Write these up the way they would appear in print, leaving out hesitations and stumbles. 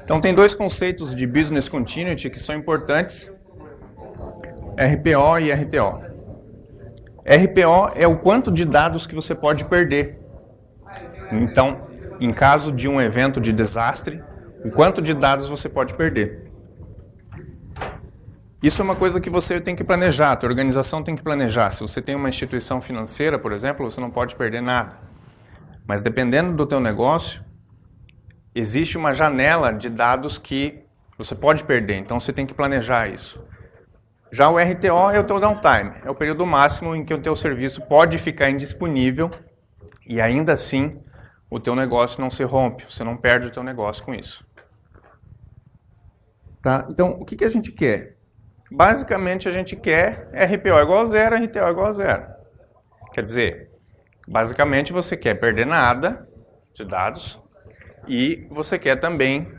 Então, tem dois conceitos de Business Continuity que são importantes, RPO e RTO. RPO é o quanto de dados que você pode perder. Então, em caso de um evento de desastre, o quanto de dados você pode perder. Isso é uma coisa que você tem que planejar, a tua organização tem que planejar. Se você tem uma instituição financeira, por exemplo, você não pode perder nada. Mas dependendo do teu negócio, existe uma janela de dados que você pode perder, então você tem que planejar isso. Já o RTO é o teu downtime, é o período máximo em que o teu serviço pode ficar indisponível e ainda assim o teu negócio não se rompe, você não perde o teu negócio com isso. Tá? Então, o que a gente quer? Basicamente, a gente quer RPO igual a zero, RTO igual a zero. Quer dizer, basicamente você quer perder nada de dados e você quer também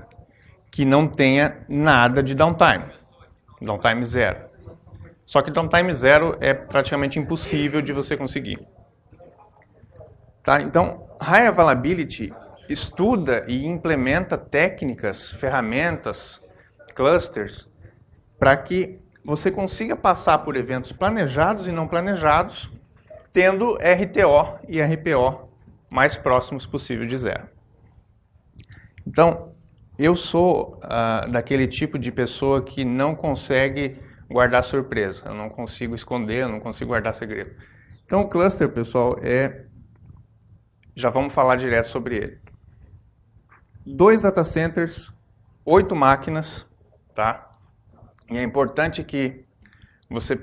que não tenha nada de downtime. Downtime zero. Só que downtime zero é praticamente impossível de você conseguir. Tá? Então, High Availability estuda e implementa técnicas, ferramentas, clusters, para que você consiga passar por eventos planejados e não planejados, tendo RTO e RPO mais próximos possível de zero. Então, eu sou daquele tipo de pessoa que não consegue guardar surpresa, eu não consigo esconder, eu não consigo guardar segredo. Então, o cluster, pessoal, já vamos falar direto sobre ele. 2 data centers, 8 máquinas, tá? E é importante que você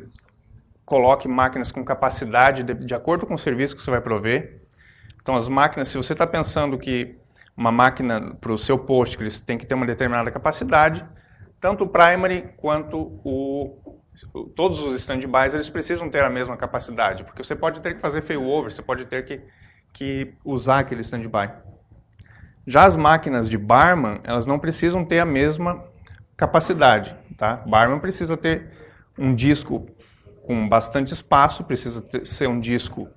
coloque máquinas com capacidade de acordo com o serviço que você vai prover. Então, as máquinas, se você está pensando que uma máquina para o seu Postgres tem que ter uma determinada capacidade, tanto o primary quanto todos os standbys, eles precisam ter a mesma capacidade, porque você pode ter que fazer failover, você pode ter que usar aquele standby. Já as máquinas de Barman, elas não precisam ter a mesma capacidade. Tá? Barman precisa ter um disco com bastante espaço, precisa ser um disco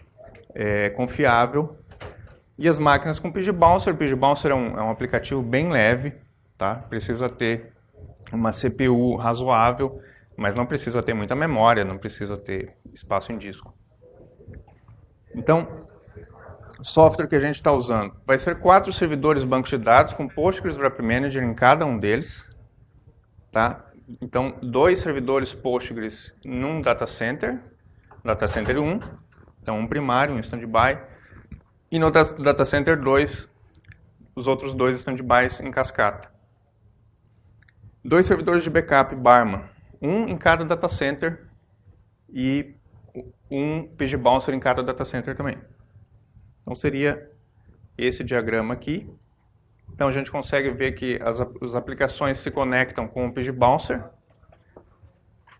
confiável. E as máquinas com PgBouncer, PgBouncer é um aplicativo bem leve, tá? Precisa ter uma CPU razoável, mas não precisa ter muita memória, não precisa ter espaço em disco. Então, o software que a gente está usando vai ser 4 servidores bancos de dados com Postgres Wrap Manager em cada um deles. Tá? Então, 2 servidores Postgres num data center 1, então um primário, um standby, e no data center 2, os outros 2 standbys em cascata. 2 servidores de backup Barman, um em cada data center e um PgBouncer em cada data center também. Então seria esse diagrama aqui. Então a gente consegue ver que as aplicações se conectam com o PgBouncer,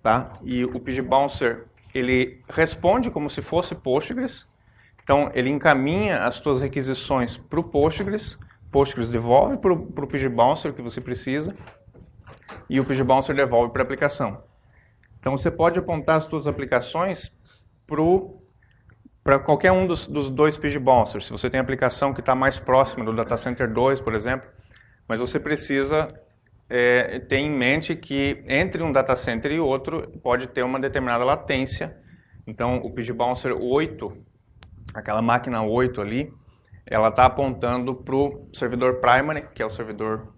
tá? E o PgBouncer ele responde como se fosse Postgres. Então ele encaminha as suas requisições para o Postgres, Postgres devolve para o PgBouncer o que você precisa e o PgBouncer devolve para a aplicação. Então você pode apontar as suas aplicações para qualquer um dos 2 PgBouncers. Se você tem aplicação que está mais próxima do Data Center 2, por exemplo, mas você precisa ter em mente que entre um Data Center e outro pode ter uma determinada latência. Então o PgBouncer 8, aquela máquina 8 ali, ela está apontando para o servidor primary, que é o servidor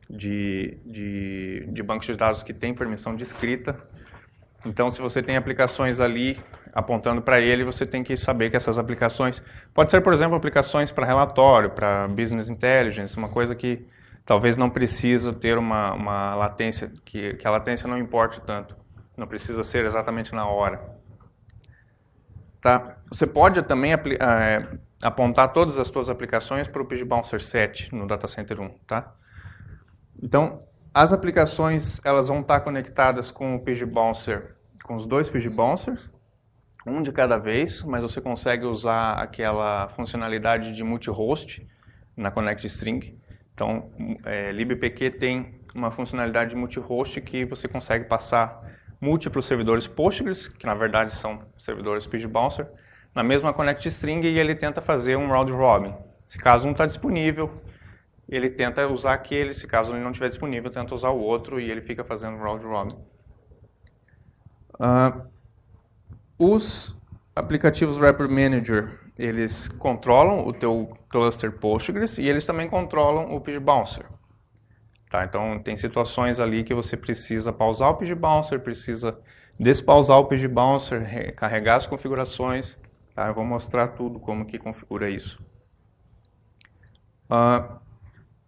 de bancos de dados que tem permissão de escrita. Então, se você tem aplicações ali apontando para ele, você tem que saber que essas aplicações... Pode ser, por exemplo, aplicações para relatório, para business intelligence, uma coisa que talvez não precisa ter uma latência, que a latência não importe tanto. Não precisa ser exatamente na hora. Tá? Você pode também apontar todas as suas aplicações para o PgBouncer 7 no Data Center 1. Tá? Então, as aplicações elas vão estar conectadas com o PgBouncer, com os 2 PgBouncers, um de cada vez, mas você consegue usar aquela funcionalidade de multi-host na Connect String. Então, libpq tem uma funcionalidade de multi-host que você consegue passar múltiplos servidores Postgres, que na verdade são servidores PgBouncer, na mesma Connect String e ele tenta fazer um round robin. Se caso um está disponível, ele tenta usar aquele, se caso ele não estiver disponível, tenta usar o outro e ele fica fazendo round robin. Os aplicativos Wrapper Manager, eles controlam o teu cluster Postgres e eles também controlam o PgBouncer. Tá? Então, tem situações ali que você precisa pausar o PgBouncer, precisa despausar o PgBouncer, carregar as configurações. Tá? Eu vou mostrar tudo como que configura isso.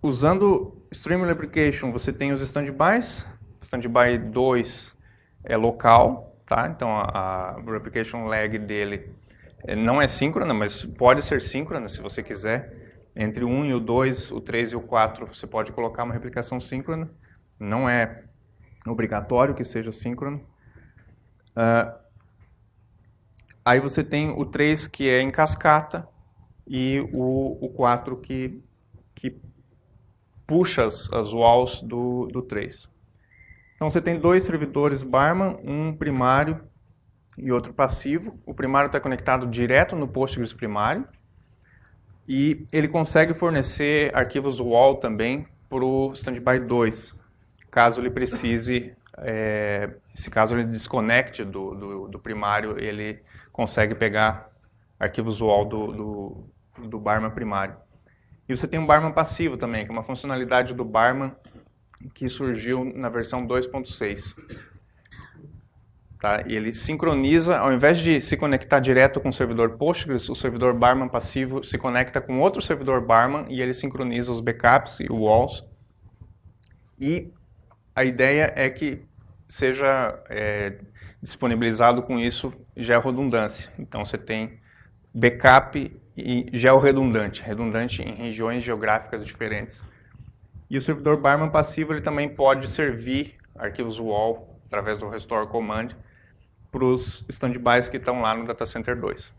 Usando Streaming Application, você tem os standbys. Standby 2 é local, tá? Então a replication lag dele não é síncrona, mas pode ser síncrona se você quiser. Entre o 1 e o 2, o 3 e o 4, você pode colocar uma replicação síncrona. Não é obrigatório que seja síncrono. Aí você tem o 3 que é em cascata e o 4 que puxa as walls do 3. Então você tem dois servidores Barman, um primário e outro passivo. O primário está conectado direto no Postgres primário e ele consegue fornecer arquivos wall também para o Standby 2, caso ele precise, se caso ele desconecte do primário, ele consegue pegar arquivos wall do Barman primário. E você tem um Barman passivo também, que é uma funcionalidade do Barman que surgiu na versão 2.6. Tá? E ele sincroniza, ao invés de se conectar direto com o servidor Postgres, o servidor Barman passivo se conecta com outro servidor Barman e ele sincroniza os backups e walls. E a ideia é que seja disponibilizado com isso georredundância. Então você tem backup e georredundante, redundante em regiões geográficas diferentes. E o servidor Barman passivo ele também pode servir arquivos wall através do restore command para os standbys que estão lá no Data Center 2.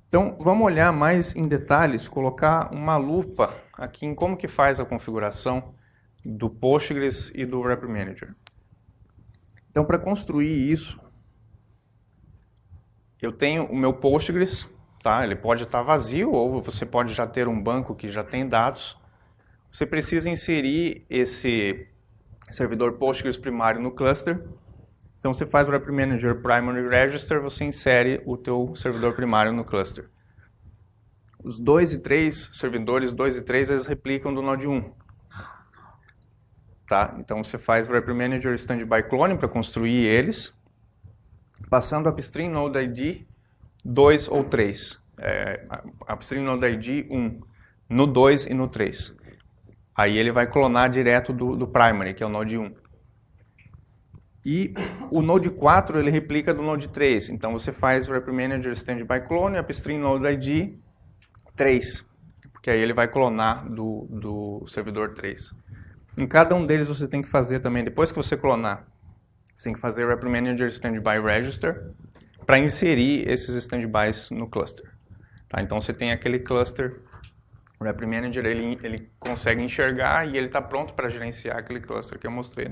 Então, vamos olhar mais em detalhes, colocar uma lupa aqui em como que faz a configuração do Postgres e do Wrapper Manager. Então, para construir isso, eu tenho o meu Postgres, tá? Ele pode estar vazio ou você pode já ter um banco que já tem dados. Você precisa inserir esse servidor Postgres primário no cluster. Então você faz o Wrapper Manager Primary Register, você insere o teu servidor primário no cluster. Os 2 e 3, servidores 2 e 3, eles replicam do Node 1. Tá? Então você faz o Wrapper Manager Standby Clone para construir eles, passando upstream Node ID 2 ou 3. Upstream Node ID 1, no 2 e no 3. Aí ele vai clonar direto do primary, que é o Node 1. E o Node 4 ele replica do Node 3. Então você faz o Wrapper Manager Standby Clone, upstream Node ID 3. Porque aí ele vai clonar do servidor 3. Em cada um deles você tem que fazer também, depois que você clonar, você tem que fazer o Wrapper Manager Standby Register para inserir esses standbys no cluster. Tá? Então você tem aquele cluster, o Wrapper Manager ele consegue enxergar e ele está pronto para gerenciar aquele cluster que eu mostrei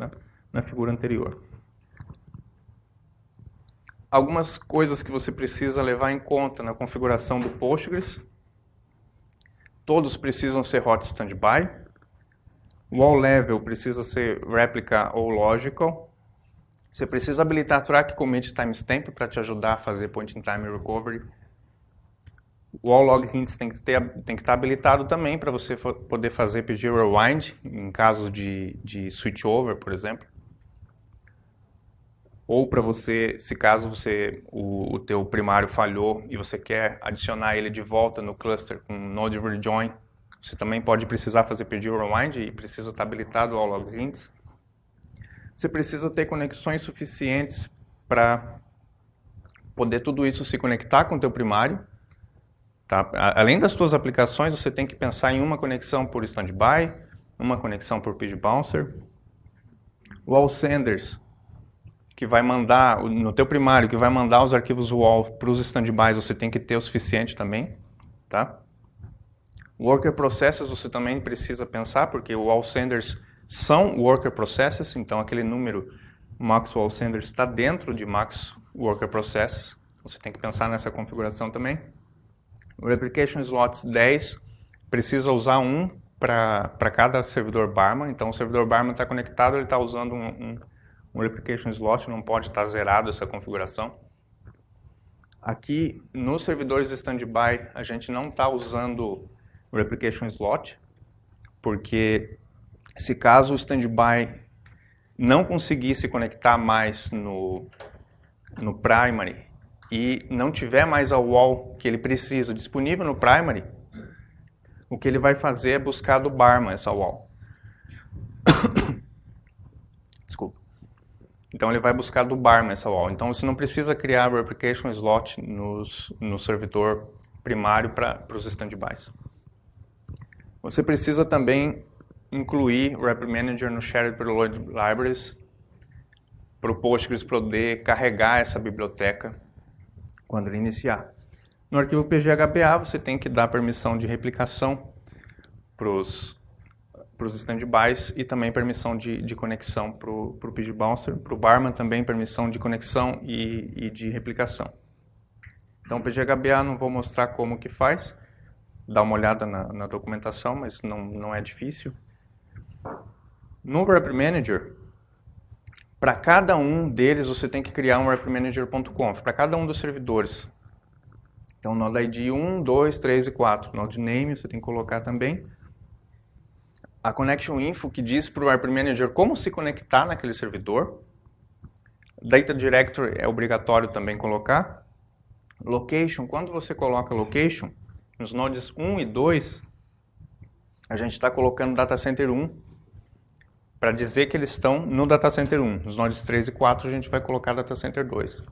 na figura anterior. Algumas coisas que você precisa levar em conta na configuração do Postgres. Todos precisam ser hot standby. O all level precisa ser replica ou logical. Você precisa habilitar track commit timestamp para te ajudar a fazer point in time recovery. O all log hints tem que estar habilitado também para você poder fazer pedir rewind em casos de switchover, por exemplo. Ou para você, se caso o teu primário falhou e você quer adicionar ele de volta no cluster com node rejoin, você também pode precisar fazer pedir rewind e precisa estar habilitado o all log hints. Você precisa ter conexões suficientes para poder tudo isso se conectar com o teu primário. Tá? Além das tuas aplicações, você tem que pensar em uma conexão por standby, uma conexão por PgBouncer. O all senders, que vai mandar, no teu primário, que vai mandar os arquivos wall para os standbys, você tem que ter o suficiente também. Tá? Worker processes você também precisa pensar, porque o all senders são worker processes, então aquele número max all senders está dentro de max worker processes. Você tem que pensar nessa configuração também. O replication slots 10 precisa usar um para cada servidor Barman. Então, o servidor Barman está conectado, ele está usando um replication slot, não pode estar zerado essa configuração. Aqui, nos servidores standby, a gente não está usando o replication slot, porque se caso o standby não conseguir se conectar mais no primary e não tiver mais a wall que ele precisa disponível no primary, o que ele vai fazer é buscar do Barman essa wall. Desculpa. Então ele vai buscar do Barman essa wall. Então você não precisa criar replication slot no servidor primário para os standbys. Você precisa também incluir o Rep Manager no Shared Preload Libraries para o Postgres poder carregar essa biblioteca quando ele iniciar. No arquivo PGHBA você tem que dar permissão de replicação para os standbys e também permissão de conexão para o PGBouncer, para o Barman também permissão de conexão e de replicação. Então PGHBA não vou mostrar como que faz, dá uma olhada na documentação, mas não é difícil. No Rep Manager, para cada um deles você tem que criar um repmanager.conf, para cada um dos servidores. Então, node ID 1, 2, 3 e 4. Node name você tem que colocar também. A connection info que diz para o Rep Manager como se conectar naquele servidor. Data directory é obrigatório também colocar. Location, quando você coloca location, nos nodes 1 e 2, a gente está colocando data center 1 para dizer que eles estão no data center 1. Nos nodes 3 e 4 a gente vai colocar data center 2.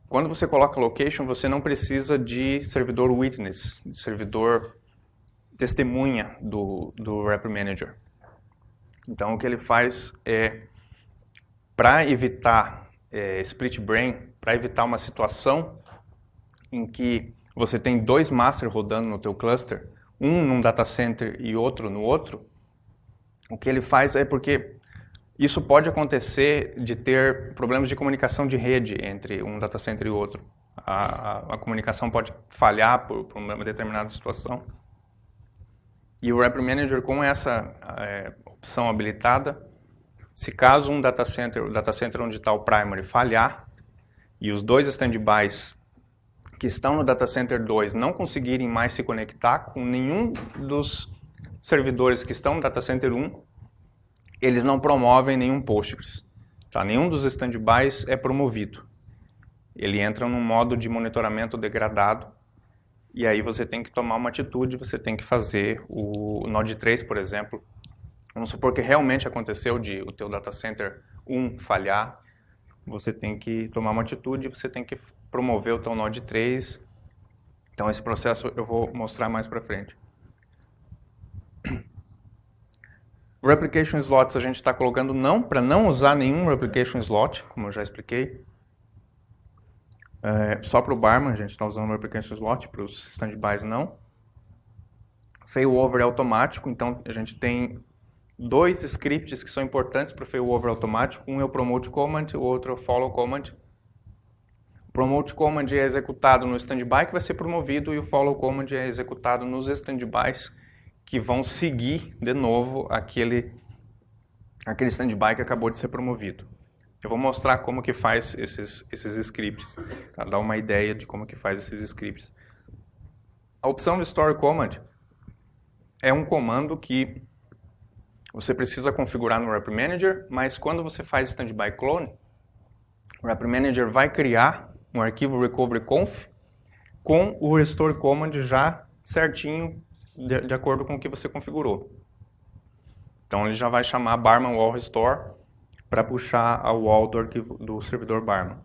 Quando você coloca location, você não precisa de servidor witness, de servidor testemunha do Rep Manager. Então, o que ele faz é, para evitar split brain, para evitar uma situação em que você tem dois master rodando no teu cluster, um num data center e outro no outro, o que ele faz é porque isso pode acontecer de ter problemas de comunicação de rede entre um data center e outro. A comunicação pode falhar por uma determinada situação. E o Rep Manager, com essa opção habilitada, se caso o data center onde está o primary falhar, e os dois standbys que estão no data center 2 não conseguirem mais se conectar com nenhum dos servidores que estão no data center 1, eles não promovem nenhum Postgres. Tá? Nenhum dos standbys é promovido. Ele entra num modo de monitoramento degradado, e aí você tem que tomar uma atitude, você tem que fazer o Node 3, por exemplo. Vamos supor que realmente aconteceu de o teu data center 1 falhar, você tem que tomar uma atitude, você tem que promover o teu Node 3. Então esse processo eu vou mostrar mais para frente. Replication slots a gente está colocando não, para não usar nenhum replication slot, como eu já expliquei. Só para o Barman a gente está usando replication slot, para os standbys não. Failover é automático, então a gente tem dois scripts que são importantes para o failover automático. Um é o promote command, o outro é o follow command. O promote command é executado no standby que vai ser promovido, e o follow command é executado nos standbys que vão seguir de novo aquele standby que acabou de ser promovido. Eu vou mostrar como que faz esses scripts, para dar uma ideia de como que faz esses scripts. A opção de Story Command é um comando que você precisa configurar no Rep Manager, mas quando você faz standby clone, o Rep Manager vai criar um arquivo recovery.conf com o restore command já certinho de acordo com o que você configurou. Então ele já vai chamar Barman Wall Restore para puxar a wall do arquivo do servidor Barman.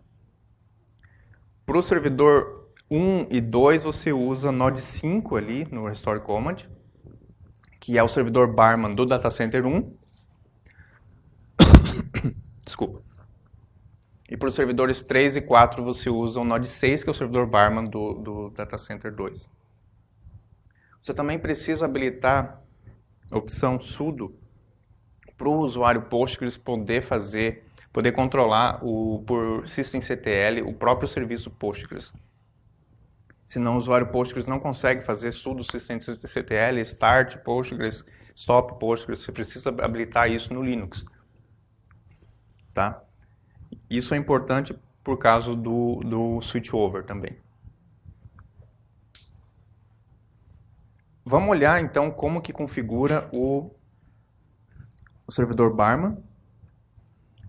Para o servidor 1 e 2 você usa Node 5 ali no Restore Command, que é o servidor Barman do Data Center 1. Desculpa. E para os servidores 3 e 4 você usa o Node 6, que é o servidor Barman do Data Center 2. Você também precisa habilitar a opção sudo para o usuário Postgres poder controlar por systemctl o próprio serviço Postgres. Senão o usuário Postgres não consegue fazer sudo systemctl, start Postgres, stop Postgres. Você precisa habilitar isso no Linux. Tá? Isso é importante por causa do switchover também. Vamos olhar então como que configura o servidor Barman.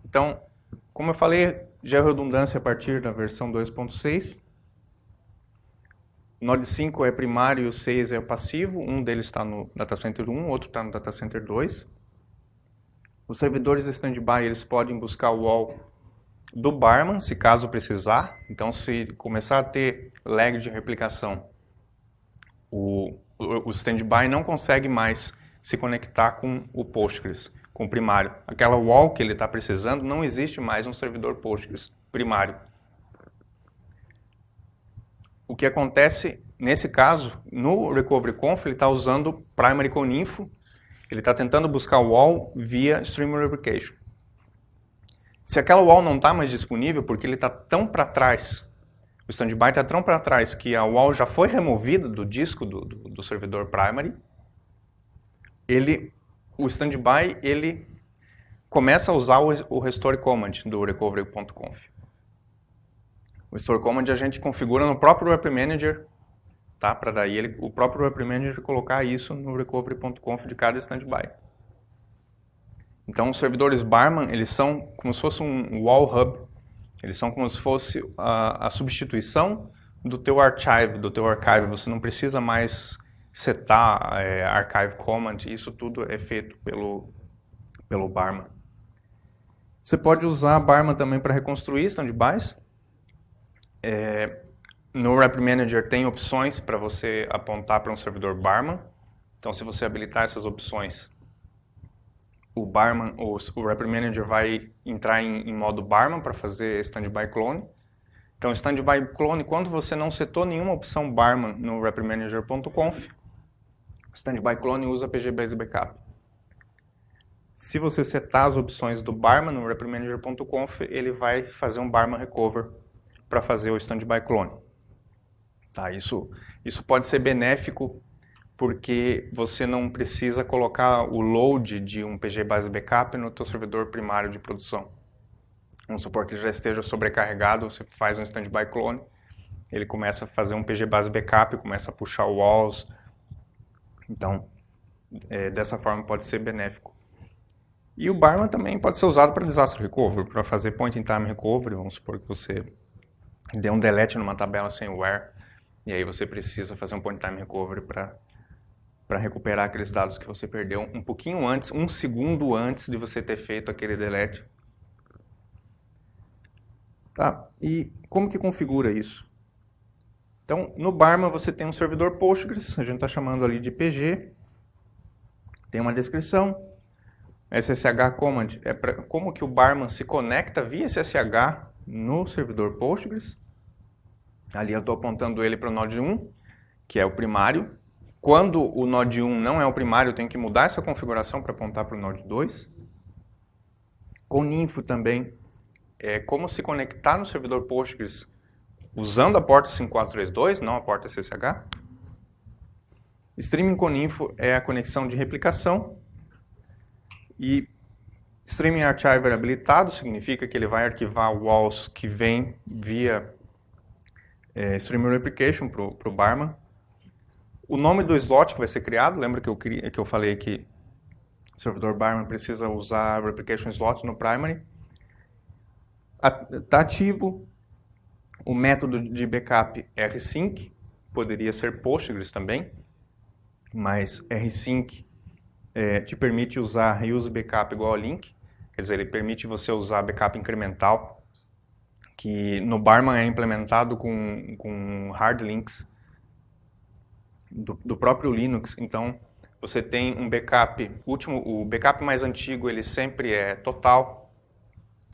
Então, como eu falei, gera redundância a partir da versão 2.6. O Node 5 é primário e o 6 é passivo. Um deles está no Datacenter 1, outro está no Datacenter 2. Os servidores standby eles podem buscar o wall do Barman, se caso precisar. Então, se começar a ter lag de replicação, o standby não consegue mais se conectar com o Postgres, com o primário. Aquela wall que ele está precisando, não existe mais um servidor Postgres primário. O que acontece nesse caso, no Recovery Conf, ele está usando Primary Coninfo, ele está tentando buscar o wall via Stream Replication. Se aquela wall não está mais disponível, porque ele está tão para trás, o standby está tão para trás que a wall já foi removida do disco do servidor primary, o standby ele começa a usar o restore command do recovery.conf. O restore command a gente configura no próprio Rep Manager, tá? Para daí o próprio Rep Manager colocar isso no recovery.conf de cada standby. Então, os servidores Barman, eles são como se fosse um wall hub. Eles são como se fosse a substituição do teu archive, Você não precisa mais setar archive command. Isso tudo é feito pelo Barman. Você pode usar Barman também para reconstruir standbys. No Rep Manager tem opções para você apontar para um servidor Barman. Então, se você habilitar essas opções, o Rep Manager vai entrar em modo Barman para fazer standby clone. Então, standby clone, quando você não setou nenhuma opção Barman no repmanager.conf, o standby clone usa PGBase Backup. Se você setar as opções do Barman no repmanager.conf, ele vai fazer um Barman recover para fazer o standby clone. Tá, isso pode ser benéfico porque você não precisa colocar o load de um PGBase Backup no teu servidor primário de produção. Vamos supor que ele já esteja sobrecarregado, você faz um standby clone, ele começa a fazer um PGBase Backup, começa a puxar walls. Então, dessa forma pode ser benéfico. E o Barman também pode ser usado para disaster recovery, para fazer point in time recovery. Vamos supor que você deu um delete numa tabela sem where, e aí você precisa fazer um point in time recovery para recuperar aqueles dados que você perdeu um pouquinho antes, um segundo antes de você ter feito aquele delete. Tá, e como que configura isso? Então, no Barman você tem um servidor Postgres, a gente está chamando ali de PG, tem uma descrição, SSH command é para como que o Barman se conecta via SSH no servidor Postgres. Ali eu estou apontando ele para o Node 1, que é o primário. Quando o Node 1 não é o primário, eu tenho que mudar essa configuração para apontar para o Node 2. Coninfo também é como se conectar no servidor Postgres usando a porta 5432, não a porta SSH. Streaming Coninfo é a conexão de replicação. E Streaming Archiver habilitado significa que ele vai arquivar walls que vêm via Streaming Replication para o Barman. O nome do slot que vai ser criado, lembra que eu falei que o servidor Barman precisa usar Replication Slot no Primary. Está ativo. O método de backup rsync, poderia ser Postgres também, mas rsync te permite usar reuse backup igual a link, quer dizer, ele permite você usar backup incremental, que no Barman é implementado com hard links do próprio Linux. Então você tem um backup, o backup mais antigo ele sempre é total,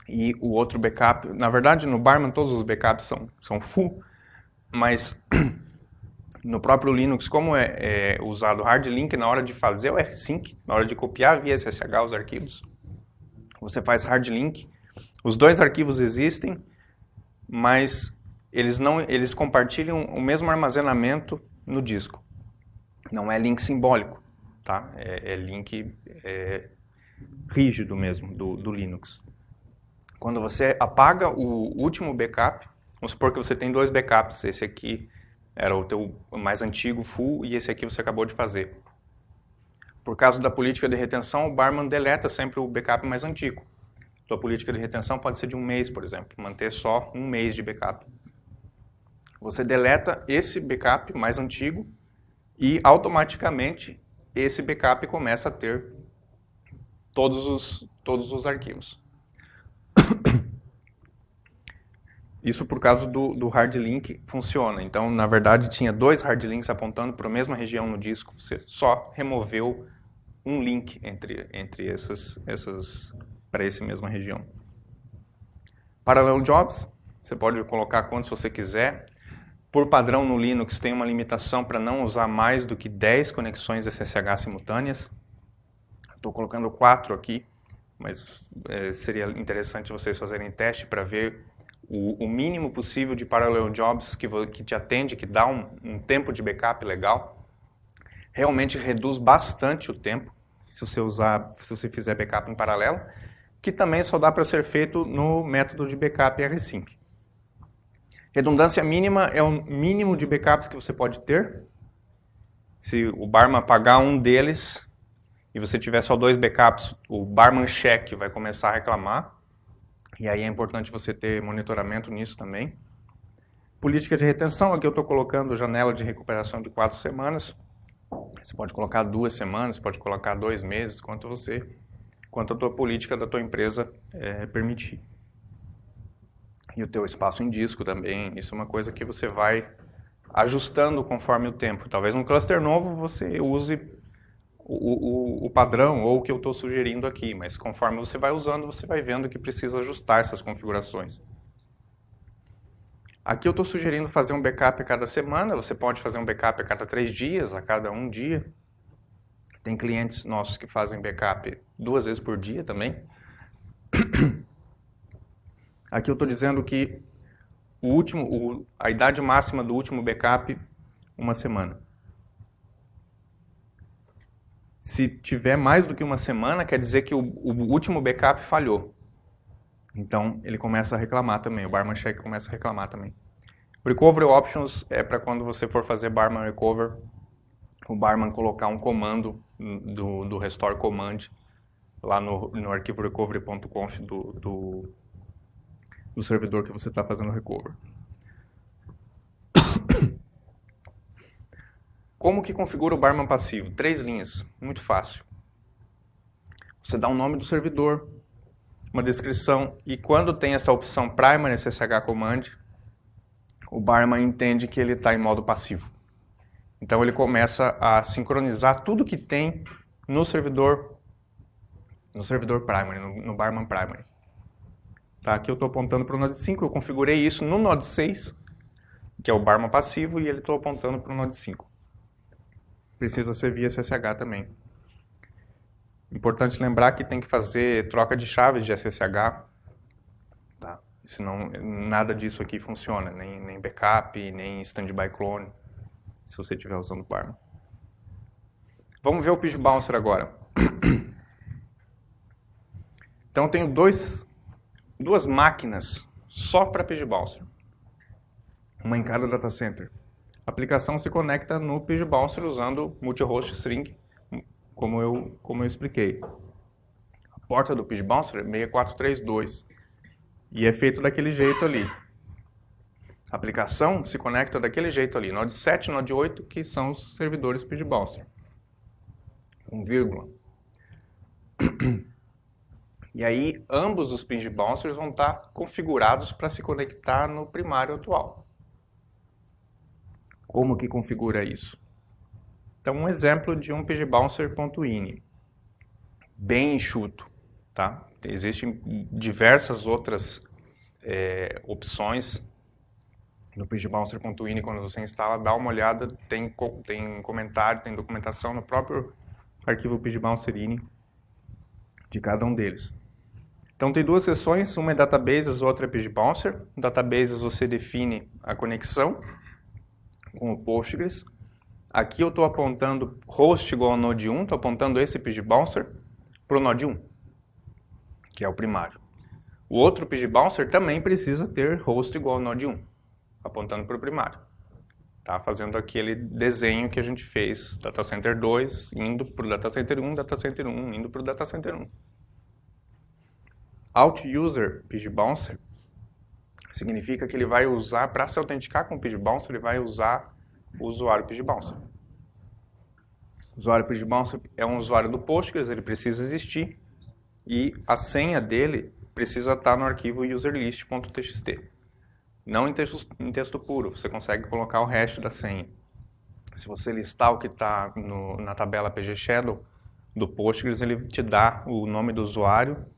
e o outro backup, na verdade no Barman todos os backups são full, mas no próprio Linux, como é usado hard link na hora de fazer o rsync, na hora de copiar via SSH os arquivos, você faz hard link, os dois arquivos existem, mas eles compartilham o mesmo armazenamento no disco. Não é link simbólico, tá? É link rígido mesmo do Linux. Quando você apaga o último backup, vamos supor que você tem 2 backups, esse aqui era o teu mais antigo full e esse aqui você acabou de fazer. Por causa da política de retenção, o Barman deleta sempre o backup mais antigo. Sua política de retenção pode ser de 1 mês, por exemplo, manter só 1 mês de backup. Você deleta esse backup mais antigo e automaticamente esse backup começa a ter todos os arquivos. Isso por causa do hard link funciona. Então, na verdade, tinha 2 hard links apontando para a mesma região no disco. Você só removeu um link entre essas para essa mesma região. Parallel Jobs, você pode colocar quantos você quiser. Por padrão no Linux tem uma limitação para não usar mais do que 10 conexões SSH simultâneas. Estou colocando 4 aqui, mas seria interessante vocês fazerem teste para ver o mínimo possível de Parallel Jobs que te atende, que dá um tempo de backup legal. Realmente reduz bastante o tempo se você fizer backup em paralelo, que também só dá para ser feito no método de backup rsync. Redundância mínima é o mínimo de backups que você pode ter. Se o Barman apagar um deles e você tiver só 2 backups, o Barman check vai começar a reclamar. E aí é importante você ter monitoramento nisso também. Política de retenção, aqui eu estou colocando janela de recuperação de 4 semanas. Você pode colocar 2 semanas, pode colocar 2 meses, quanto a tua política da tua empresa permitir. E o teu espaço em disco também, isso é uma coisa que você vai ajustando conforme o tempo. Talvez num cluster novo você use o padrão ou o que eu estou sugerindo aqui, mas conforme você vai usando, você vai vendo que precisa ajustar essas configurações. Aqui eu estou sugerindo fazer um backup a cada semana, você pode fazer um backup a cada 3 dias, a cada 1 dia. Tem clientes nossos que fazem backup 2 vezes por dia também. Aqui eu estou dizendo que a idade máxima do último backup, 1 semana. Se tiver mais do que 1 semana, quer dizer que o último backup falhou. Então, ele começa a reclamar também, o Barman Check começa a reclamar também. Recovery Options é para quando você for fazer Barman Recover, o Barman colocar um comando do Restore Command lá no arquivo recovery.conf do servidor que você está fazendo recover. Como que configura o Barman passivo? 3 linhas, muito fácil. Você dá o nome do servidor, uma descrição, e quando tem essa opção Primary SSH Command, o Barman entende que ele está em modo passivo. Então ele começa a sincronizar tudo que tem no servidor Primary, no Barman Primary. Tá, aqui eu estou apontando para o Node 5, eu configurei isso no Node 6, que é o Barman passivo, e ele estou apontando para o Node 5. Precisa ser via SSH também. Importante lembrar que tem que fazer troca de chaves de SSH, tá? Senão nada disso aqui funciona, nem backup, nem standby clone, se você estiver usando o Barman. Vamos ver o Page Bouncer agora. Então eu tenho duas máquinas só para Page Bouncer, uma em cada data center. A aplicação se conecta no Page Bouncer usando multi-host string, como eu expliquei. A porta do Page Bouncer é 6432 e é feito daquele jeito ali. A aplicação se conecta daquele jeito ali, Node 7 e Node 8, que são os servidores Page Bouncer, com vírgula. E aí, ambos os Page Bouncers vão estar configurados para se conectar no primário atual. Como que configura isso? Então, um exemplo de um pgbouncer.ini, bem enxuto, tá? Existem diversas outras opções no pgbouncer.ini. Quando você instala, dá uma olhada, tem comentário, tem documentação no próprio arquivo pgbouncer.ini de cada um deles. Então tem duas seções, uma é Databases, outra é PageBouncer. Databases você define a conexão com o Postgres. Aqui eu estou apontando host igual ao Node 1, estou apontando esse PageBouncer para o Node 1, que é o primário. O outro PageBouncer também precisa ter host igual ao Node 1, apontando para o primário. Tá? Fazendo aquele desenho que a gente fez, Data Center 2 indo para o Data Center 1, Data Center 1 indo para o Data Center 1. Out-User PageBouncer significa que ele vai usar, para se autenticar com o PageBouncer, ele vai usar o usuário PageBouncer. O usuário PageBouncer é um usuário do Postgres, ele precisa existir, e a senha dele precisa estar no arquivo userlist.txt. Não em texto puro, você consegue colocar o hash da senha. Se você listar o que está na tabela PGShadow do Postgres, ele te dá o nome do usuário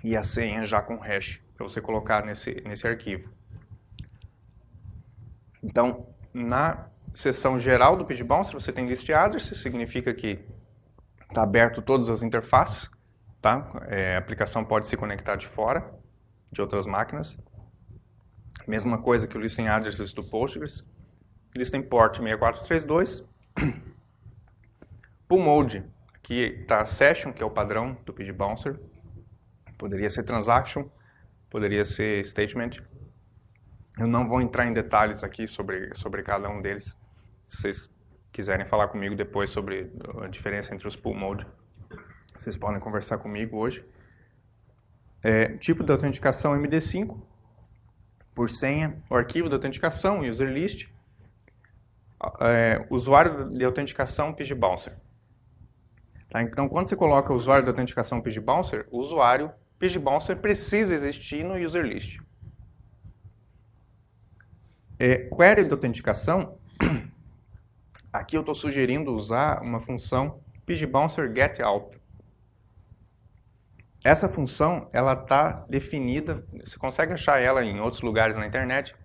e a senha já com hash, para você colocar nesse arquivo. Então, na seção geral do PageBouncer, você tem list address, significa que está aberto todas as interfaces, tá? A aplicação pode se conectar de fora, de outras máquinas. Mesma coisa que o listing addresses do Postgres. Listing port 6432. Pool mode, aqui está session, que é o padrão do PageBouncer. Poderia ser transaction, poderia ser statement. Eu não vou entrar em detalhes aqui sobre cada um deles. Se vocês quiserem falar comigo depois sobre a diferença entre os pool mode, vocês podem conversar comigo hoje. Tipo de autenticação MD5, por senha, o arquivo de autenticação, user list, usuário de autenticação PageBouncer. Tá? Então, quando você coloca o usuário de autenticação PageBouncer, o usuário PageBouncer precisa existir no user list. Query de autenticação, aqui eu estou sugerindo usar uma função PageBouncer getOut. Essa função, ela está definida, você consegue achar ela em outros lugares na internet,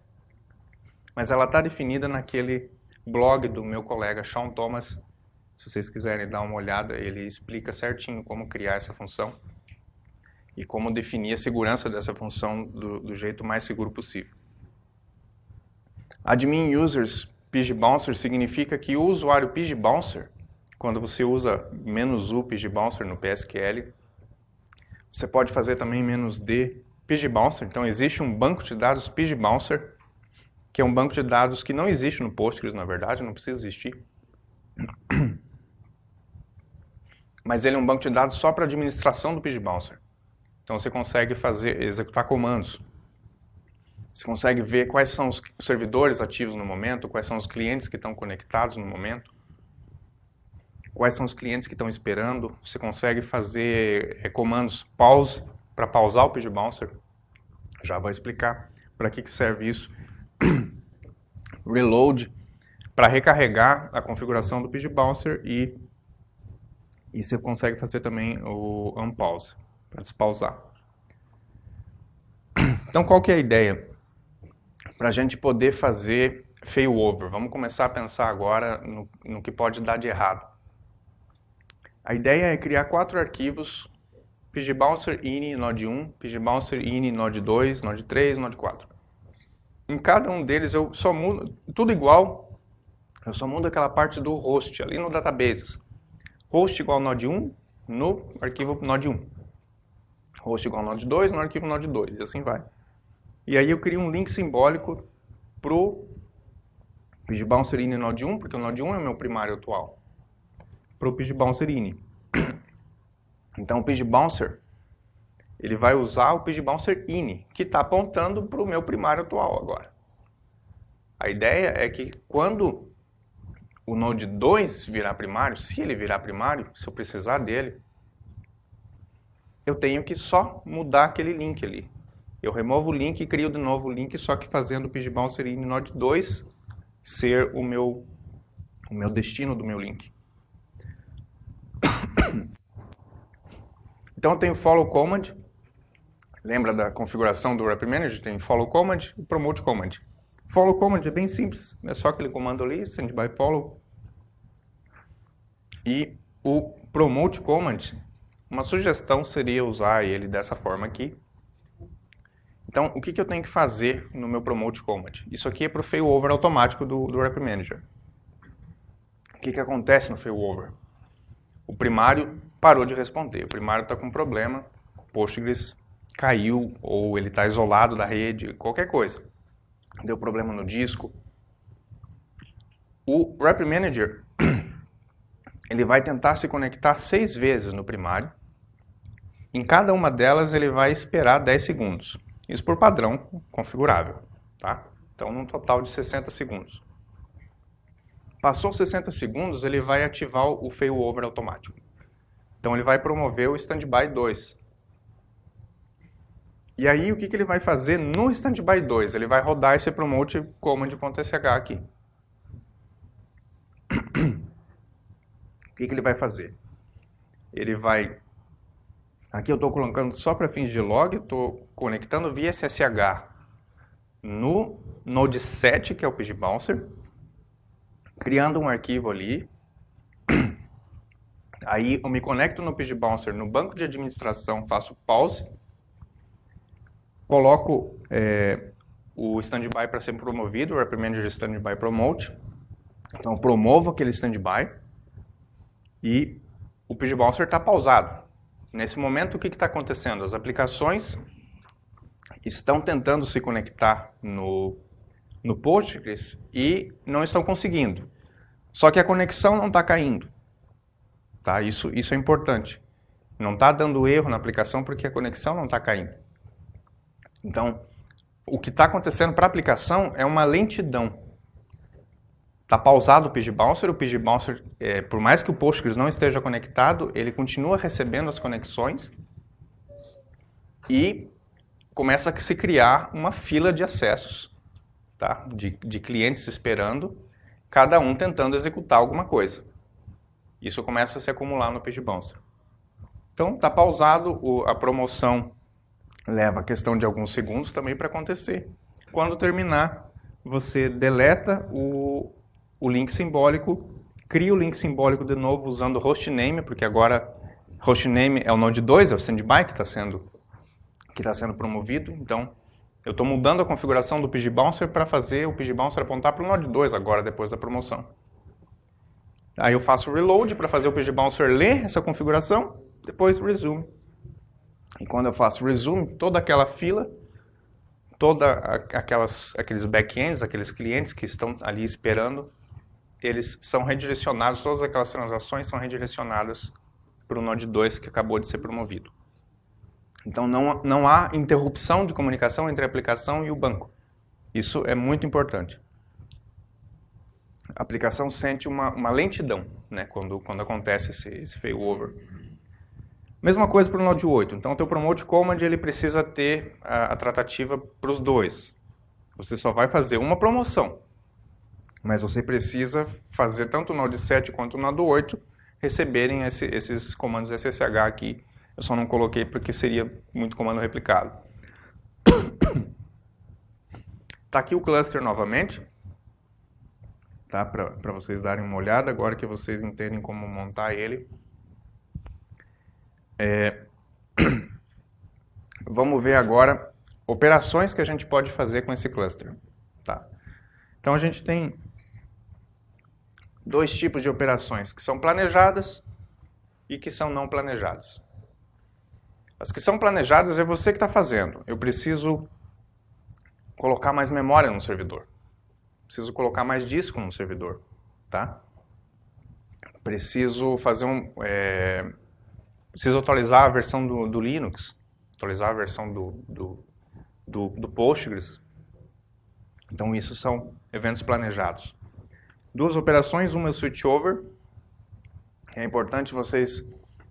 mas ela está definida naquele blog do meu colega Sean Thomas. Se vocês quiserem dar uma olhada, ele explica certinho como criar essa função e como definir a segurança dessa função do jeito mais seguro possível. Admin Users PageBouncer significa que o usuário PageBouncer, quando você usa "-u PageBouncer no PSQL, você pode fazer também "-d PageBouncer". Então existe um banco de dados PageBouncer, que é um banco de dados que não existe no Postgres, na verdade, não precisa existir. Mas ele é um banco de dados só para administração do PageBouncer. Então você consegue executar comandos. Você consegue ver quais são os servidores ativos no momento, quais são os clientes que estão conectados no momento, quais são os clientes que estão esperando. Você consegue fazer comandos pause para pausar o PageBouncer. Já vou explicar para que serve isso. Reload para recarregar a configuração do PageBouncer e você consegue fazer também o unpause para despausar. Então qual que é a ideia? Para a gente poder fazer failover, vamos começar a pensar agora no que pode dar de errado. A ideia é criar 4 arquivos, PageBouncer ini node 1, PageBouncer ini node 2, node 3, node 4. Em cada um deles eu só mudo, tudo igual, eu só mudo aquela parte do host ali no databases. Host igual node 1 no arquivo node 1. Host igual node 2 no arquivo node 2, e assim vai. E aí eu crio um link simbólico para o PageBouncer ini node 1, porque o node 1 é o meu primário atual, para o PageBouncer ini. Então o PageBouncer, ele vai usar o PageBouncer ini, que está apontando para o meu primário atual agora. A ideia é que quando o node 2 virar primário, se ele virar primário, se eu precisar dele, eu tenho que só mudar aquele link ali. Eu removo o link e crio de novo o link, só que fazendo o PageBouncer ini node 2 ser o meu destino do meu link. Então eu tenho follow command. Lembra da configuração do Wrapper Manager? Tem follow command e promote command. Follow command é bem simples, é só aquele comando ali, send by follow. E o promote command, uma sugestão seria usar ele dessa forma aqui. Então, o que eu tenho que fazer no meu Promote Command? Isso aqui é para o failover automático do Rep Manager. O que acontece no failover? O primário parou de responder, o primário está com problema, o Postgres caiu, ou ele está isolado da rede, qualquer coisa. Deu problema no disco. O Rep Manager ele vai tentar se conectar 6 vezes no primário. Em cada uma delas ele vai esperar 10 segundos. Isso por padrão configurável, tá? Então, num total de 60 segundos. Passou 60 segundos, ele vai ativar o failover automático. Então, ele vai promover o Standby 2. E aí, o que ele vai fazer no Standby 2? Ele vai rodar esse promote command.sh aqui. O que ele vai fazer? Ele vai... Aqui eu estou colocando só para fins de log, estou conectando via SSH no Node 7, que é o PG Bouncer, criando um arquivo ali. Aí eu me conecto no PG Bouncer, no banco de administração, faço pause, coloco o standby para ser promovido, o Rep Manager Standby Promote. Então eu promovo aquele standby e o PG Bouncer está pausado. Nesse momento, o que está acontecendo? As aplicações estão tentando se conectar no Postgres e não estão conseguindo. Só que a conexão não está caindo. Tá? Isso é importante. Não está dando erro na aplicação porque a conexão não está caindo. Então, o que está acontecendo para a aplicação é uma lentidão. Está pausado o PG Bouncer, por mais que o Postgres não esteja conectado, ele continua recebendo as conexões e começa a se criar uma fila de acessos, tá? de clientes esperando, cada um tentando executar alguma coisa. Isso começa a se acumular no PG Bouncer. Então, está pausado, a promoção leva a questão de alguns segundos também para acontecer. Quando terminar, você deleta o link simbólico, cria o link simbólico de novo usando o hostname, porque agora hostname é o Node 2, é o standby que está sendo promovido. Então, eu estou mudando a configuração do PG Bouncer para fazer o PG Bouncer apontar para o Node 2 agora, depois da promoção. Aí eu faço o reload para fazer o PG Bouncer ler essa configuração, depois resume. E quando eu faço resume, toda aquela fila, aqueles backends, aqueles clientes que estão ali esperando, eles são redirecionados, todas aquelas transações são redirecionadas para o Node 2 que acabou de ser promovido. Então não há interrupção de comunicação entre a aplicação e o banco. Isso é muito importante. A aplicação sente uma lentidão, né, quando acontece esse failover. Mesma coisa para o Node 8. Então o teu Promote Command ele precisa ter a tratativa para os dois. Você só vai fazer uma promoção. Mas você precisa fazer tanto o Node 7 quanto o Node 8 receberem esses comandos SSH aqui. Eu só não coloquei porque seria muito comando replicado. Está aqui o cluster novamente, tá? Para vocês darem uma olhada, agora que vocês entendem como montar ele. Vamos ver agora operações que a gente pode fazer com esse cluster. Tá? Então a gente tem 2 tipos de operações, que são planejadas e que são não planejadas. As que são planejadas é você que está fazendo. Eu preciso colocar mais memória no servidor. Preciso colocar mais disco no servidor. Tá? Preciso fazer preciso atualizar a versão do Linux, atualizar a versão do Postgres. Então, isso são eventos planejados. 2 operações, uma é switchover. É importante vocês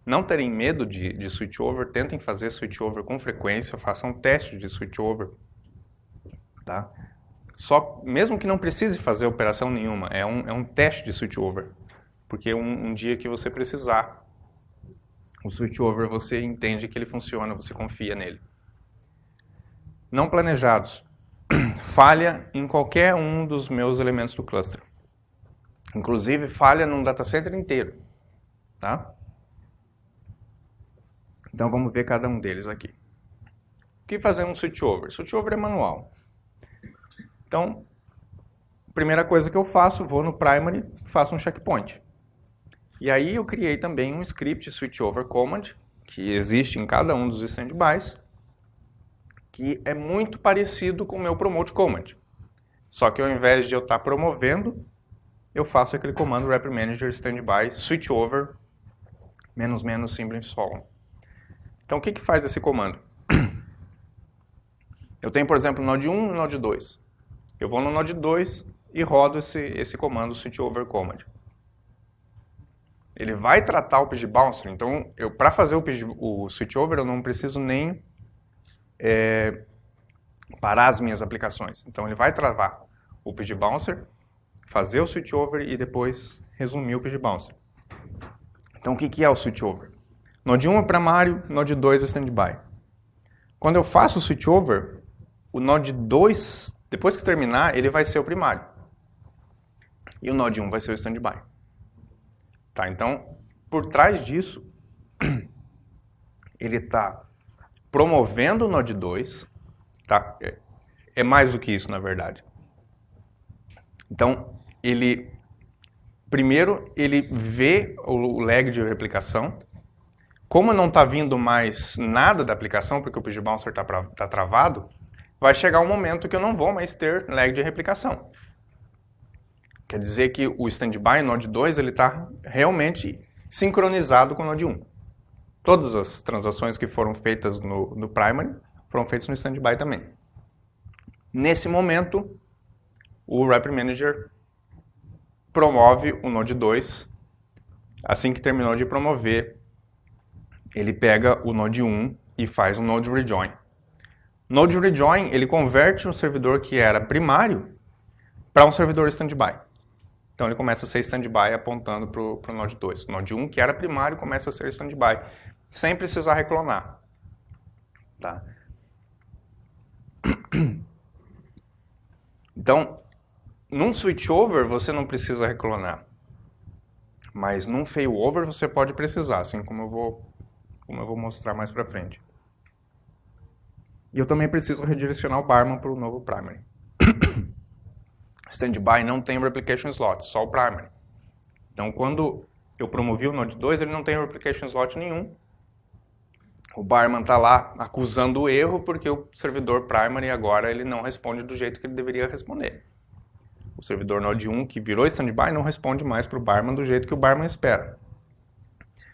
não terem medo de switchover, tentem fazer switchover com frequência, façam testes de switchover. Tá? Mesmo que não precise fazer operação nenhuma, é um teste de switchover. Porque um dia que você precisar, o switchover você entende que ele funciona, você confia nele. Não planejados. Falha em qualquer um dos meus elementos do cluster. Inclusive, falha num data center inteiro. Tá? Então vamos ver cada um deles aqui. O que fazer um switchover? Switchover é manual. Então, primeira coisa que eu faço, vou no primary, faço um checkpoint. E aí eu criei também um script switchover command, que existe em cada um dos standbys, que é muito parecido com o meu promote command. Só que ao invés de eu estar promovendo, eu faço aquele comando rep manager standby switchover -- --simplify. Então o que faz esse comando? Eu tenho, por exemplo, node 1 e node 2. Eu vou no node 2 e rodo esse comando switchover command. Ele vai tratar o pgbouncer, então para fazer o switchover eu não preciso nem parar as minhas aplicações. Então ele vai travar o pgbouncer, fazer o switchover e depois resumir o pgbouncer. Então o que é o switchover? Node 1 é primário, node 2 é standby. Quando eu faço o switchover, o node 2, depois que terminar, ele vai ser o primário. E o node 1 vai ser o standby. Tá, então, por trás disso, ele está promovendo o node 2. Tá? É mais do que isso, na verdade. Então, primeiro, ele vê o lag de replicação. Como não está vindo mais nada da aplicação, porque o pgbouncer está travado, vai chegar um momento que eu não vou mais ter lag de replicação. Quer dizer que o standby node 2 está realmente sincronizado com o node 1. Todas as transações que foram feitas no primary foram feitas no standby também. Nesse momento, o rep manager promove o node 2. Assim que terminou de promover, ele pega o node 1 e faz um node rejoin. Node rejoin, ele converte um servidor que era primário para um servidor standby. Então ele começa a ser standby apontando para o node 2. O node 1, que era primário, começa a ser standby, sem precisar reclonar. Tá? Então, num switchover você não precisa reclonar. Mas num failover você pode precisar, assim como eu vou mostrar mais para frente. E eu também preciso redirecionar o barman para o novo primary. Standby não tem replication slot, só o primary. Então, quando eu promovi o node 2, ele não tem replication slot nenhum. O barman está lá acusando o erro porque o servidor primary agora ele não responde do jeito que ele deveria responder. O servidor node 1, que virou standby, não responde mais para o barman do jeito que o barman espera.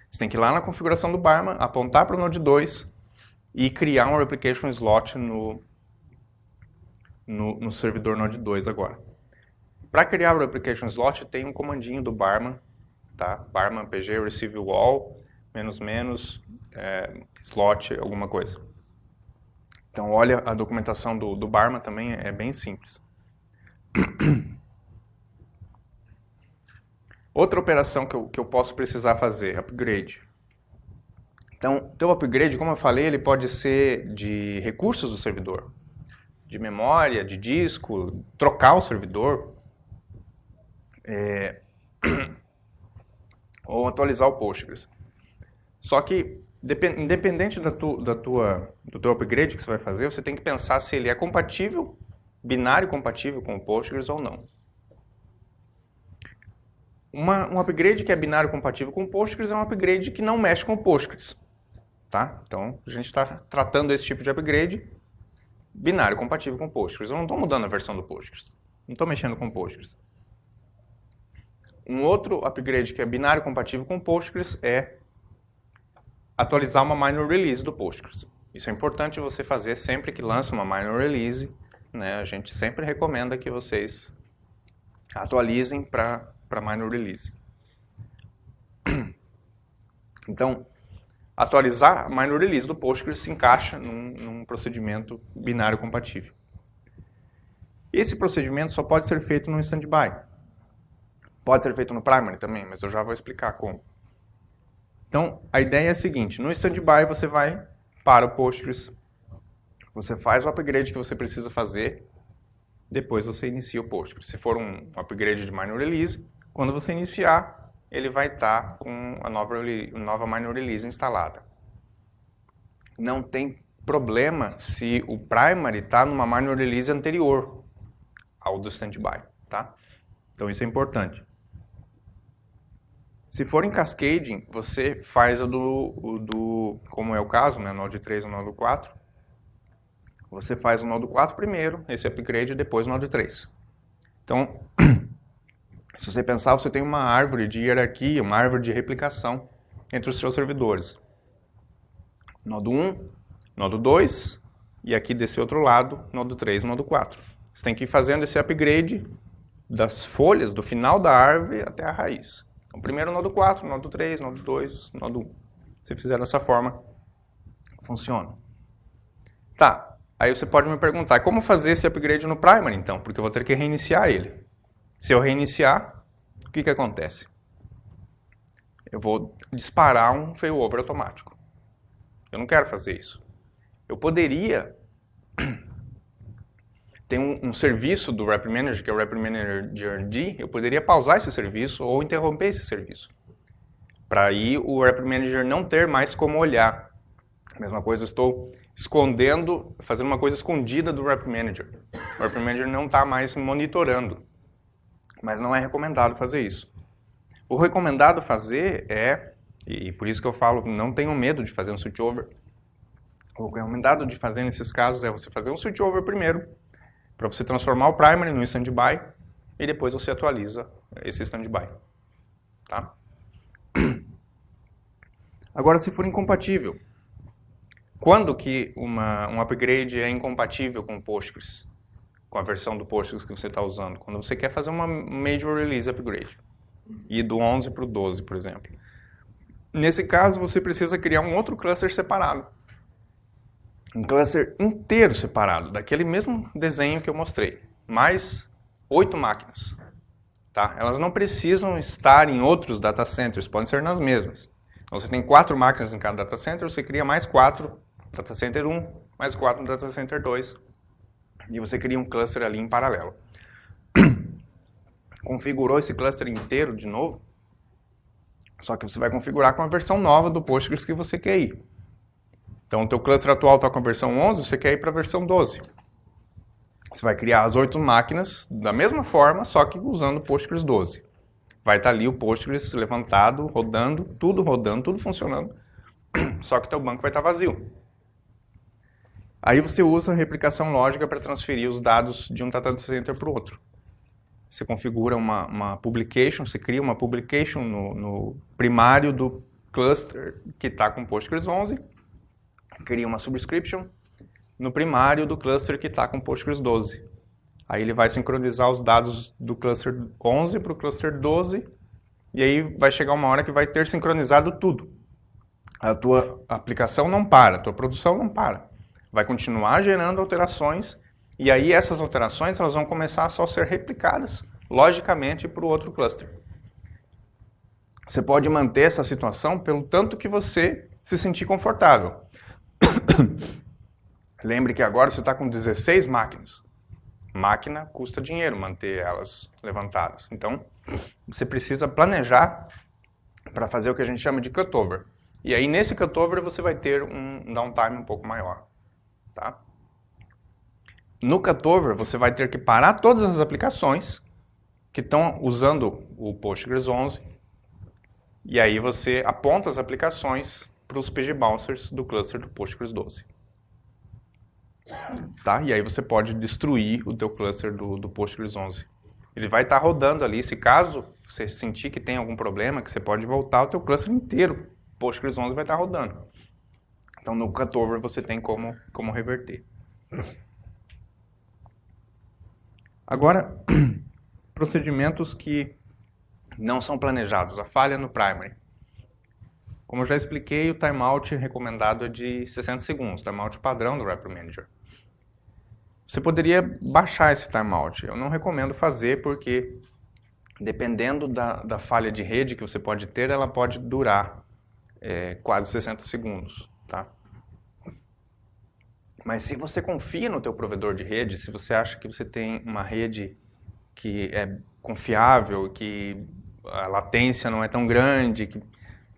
Você tem que ir lá na configuração do barman, apontar para o node 2 e criar um replication slot no servidor node 2 agora. Para criar o replication slot, tem um comandinho do barman, tá? Barman pg receive wall, -- slot, alguma coisa. Então, olha, a documentação do barman também é bem simples. Outra operação que eu posso precisar fazer, upgrade. Então, o upgrade, como eu falei, ele pode ser de recursos do servidor, de memória, de disco, trocar o servidor, ou atualizar o Postgres. Só que, independente do teu upgrade que você vai fazer, você tem que pensar se ele é compatível, binário compatível com o Postgres ou não. Um upgrade que é binário compatível com o Postgres é um upgrade que não mexe com o Postgres. Tá? Então, a gente está tratando esse tipo de upgrade binário compatível com o Postgres. Eu não estou mudando a versão do Postgres. Não estou mexendo com o Postgres. Um outro upgrade que é binário compatível com o Postgres é atualizar uma minor release do Postgres. Isso é importante você fazer sempre que lança uma minor release. Né? A gente sempre recomenda que vocês atualizem para minor release. Então, atualizar a minor release do Postgres se encaixa num procedimento binário compatível. Esse procedimento só pode ser feito no standby. Pode ser feito no primary também, mas eu já vou explicar como. Então, a ideia é a seguinte, no standby você vai para o Postgres, você faz o upgrade que você precisa fazer, depois você inicia o Postgres. Se for um upgrade de minor release, quando você iniciar, ele vai estar com a nova minor release instalada. não tem problema se o primary está numa minor release anterior ao do standby, tá? Então isso é importante. Se for em cascading, você faz como é o caso, né, Node 3 ou Node 4, você faz o Node 4 primeiro, esse upgrade, e depois o Node 3. Então, se você pensar, você tem uma árvore de hierarquia, uma árvore de replicação entre os seus servidores. Nodo 1, Nodo 2, e aqui desse outro lado, Nodo 3 e Nodo 4. Você tem que ir fazendo esse upgrade das folhas, do final da árvore até a raiz. Então, primeiro Nodo 4, Nodo 3, Nodo 2, Nodo 1. Se fizer dessa forma, funciona. Tá, aí você pode me perguntar, como fazer esse upgrade no primary, então? Porque eu vou ter que reiniciar ele. Se eu reiniciar, o que acontece? Eu vou disparar um failover automático. Eu não quero fazer isso. Eu poderia... Tem um serviço do Rep Manager, que é o Rep Manager D, eu poderia pausar esse serviço ou interromper esse serviço. Para aí o Rep Manager não ter mais como olhar. Mesma coisa, estou escondendo, fazendo uma coisa escondida do Rep Manager. O Rep Manager não está mais monitorando. Mas não é recomendado fazer isso. O recomendado fazer é, e por isso que eu falo, não tenham medo de fazer um switchover. O recomendado de fazer nesses casos é você fazer um switchover primeiro, para você transformar o primary no standby, e depois você atualiza esse standby. Tá? Agora, se for incompatível, quando que um upgrade é incompatível com o Postgres? Com a versão do Postgres que você está usando? Quando você quer fazer uma major release upgrade. Ir do 11 para o 12, por exemplo. Nesse caso, você precisa criar um outro cluster separado. Um cluster inteiro separado, daquele mesmo desenho que eu mostrei. Mais 8 máquinas. Tá? Elas não precisam estar em outros data centers, podem ser nas mesmas. Então, você tem 4 máquinas em cada data center, você cria mais 4 no data center 1, mais 4 no data center 2. E você cria um cluster ali em paralelo. Configurou esse cluster inteiro de novo, só que você vai configurar com a versão nova do Postgres que você quer ir. Então, o teu cluster atual está com a versão 11, você quer ir para a versão 12. Você vai criar as 8 máquinas da mesma forma, só que usando o Postgres 12. Vai estar ali o Postgres levantado, rodando, tudo funcionando, só que teu banco vai estar vazio. Aí você usa a replicação lógica para transferir os dados de um data center para o outro. Você configura uma publication, você cria uma publication no primário do cluster que está com Postgres 11, cria uma subscription no primário do cluster que está com Postgres 12. Aí ele vai sincronizar os dados do cluster 11 para o cluster 12, e aí vai chegar uma hora que vai ter sincronizado tudo. A tua aplicação não para, a tua produção não para. Vai continuar gerando alterações, e aí essas alterações elas vão começar a só ser replicadas logicamente para o outro cluster. Você pode manter essa situação pelo tanto que você se sentir confortável. Lembre que agora você está com 16 máquinas. Máquina custa dinheiro manter elas levantadas. Então, você precisa planejar para fazer o que a gente chama de cutover. E aí, nesse cutover, você vai ter um downtime um pouco maior. Tá? No cutover, você vai ter que parar todas as aplicações que estão usando o Postgres 11, e aí você aponta as aplicações para os PG Bouncers do cluster do Postgres 12. Tá? E aí você pode destruir o teu cluster do Postgres 11. Ele vai estar rodando ali, se caso você sentir que tem algum problema, que você pode voltar o teu cluster inteiro. O Postgres 11 vai estar rodando. Então no cutover você tem como reverter. Agora, procedimentos que não são planejados, a falha no primary. Como eu já expliquei, o timeout recomendado é de 60 segundos, timeout padrão do Rep Manager. Você poderia baixar esse timeout. Eu não recomendo fazer porque, dependendo da falha de rede que você pode ter, ela pode durar quase 60 segundos. Tá? Mas se você confia no teu provedor de rede, se você acha que você tem uma rede que é confiável, que a latência não é tão grande, que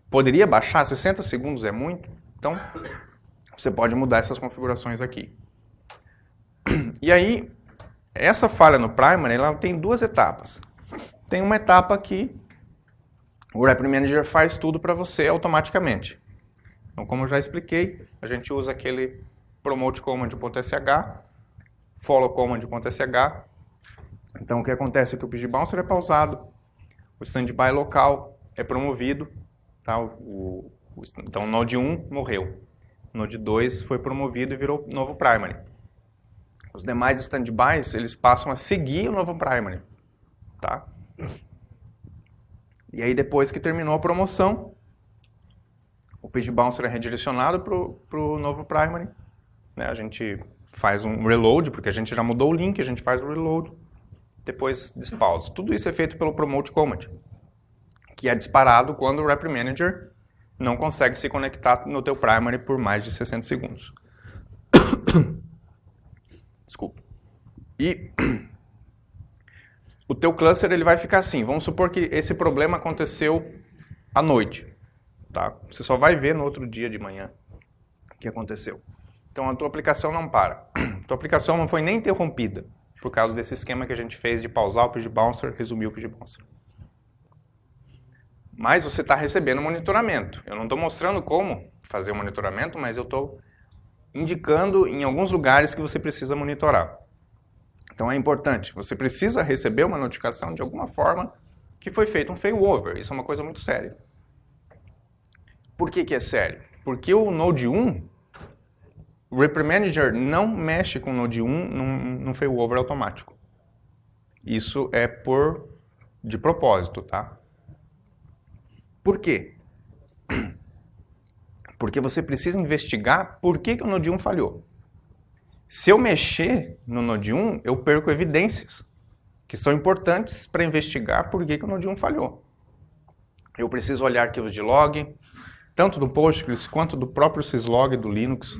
poderia baixar, 60 segundos é muito, então você pode mudar essas configurações aqui. E aí, essa falha no primary, ela tem duas etapas. Tem uma etapa que o Rep Manager faz tudo para você automaticamente. Então, como eu já expliquei, a gente usa aquele promote command.sh, follow command.sh. Então, o que acontece é que o pg bouncer é pausado, o standby local é promovido, tá? Então, o Node 1 morreu, o Node 2 foi promovido e virou novo primary. Os demais standbys, eles passam a seguir o novo primary, tá? E aí, depois que terminou a promoção, o pg bouncer é redirecionado para o novo primary, né? A gente faz um reload, porque a gente já mudou o link, a gente faz o reload, depois despausa. Tudo isso é feito pelo promote command, que é disparado quando o Rep Manager não consegue se conectar no teu primary por mais de 60 segundos. Desculpa. E o teu cluster ele vai ficar assim. Vamos supor que esse problema aconteceu à noite. Tá? Você só vai ver no outro dia de manhã o que aconteceu. Então a tua aplicação não para. A tua aplicação não foi nem interrompida por causa desse esquema que a gente fez de pausar o pg bouncer, resumir o pg bouncer. Mas você está recebendo monitoramento. Eu não estou mostrando como fazer o monitoramento, mas eu estou indicando em alguns lugares que você precisa monitorar. Então é importante, você precisa receber uma notificação de alguma forma que foi feito um failover. Isso é uma coisa muito séria. Por que é sério? Porque o Node 1, o Rep Manager não mexe com o Node 1 num failover automático. Isso é de propósito, tá? Por quê? Porque você precisa investigar por que o Node 1 falhou. Se eu mexer no Node 1, eu perco evidências que são importantes para investigar por que o Node 1 falhou. Eu preciso olhar arquivos de log, tanto do Postgres quanto do próprio syslog do Linux,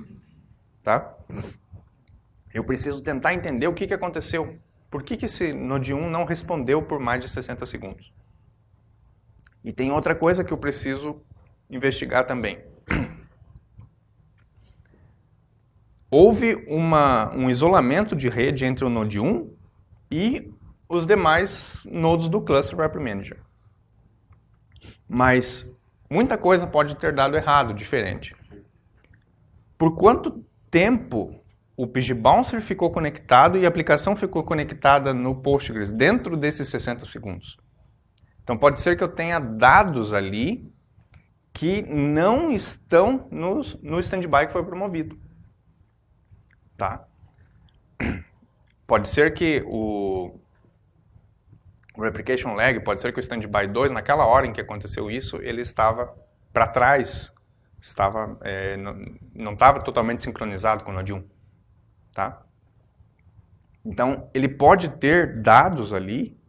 tá? Eu preciso tentar entender o que aconteceu. Por que esse Node 1 não respondeu por mais de 60 segundos? E tem outra coisa que eu preciso investigar também. Houve um isolamento de rede entre o Node 1 e os demais nodos do cluster Rep Manager. Mas muita coisa pode ter dado errado, diferente. Por quanto tempo o pg bouncer ficou conectado e a aplicação ficou conectada no Postgres dentro desses 60 segundos? Então pode ser que eu tenha dados ali que não estão no standby que foi promovido. Tá? Pode ser que o replication lag, pode ser que o standby 2, naquela hora em que aconteceu isso, ele estava para trás, não estava totalmente sincronizado com o Node 1. Tá? Então, ele pode ter dados ali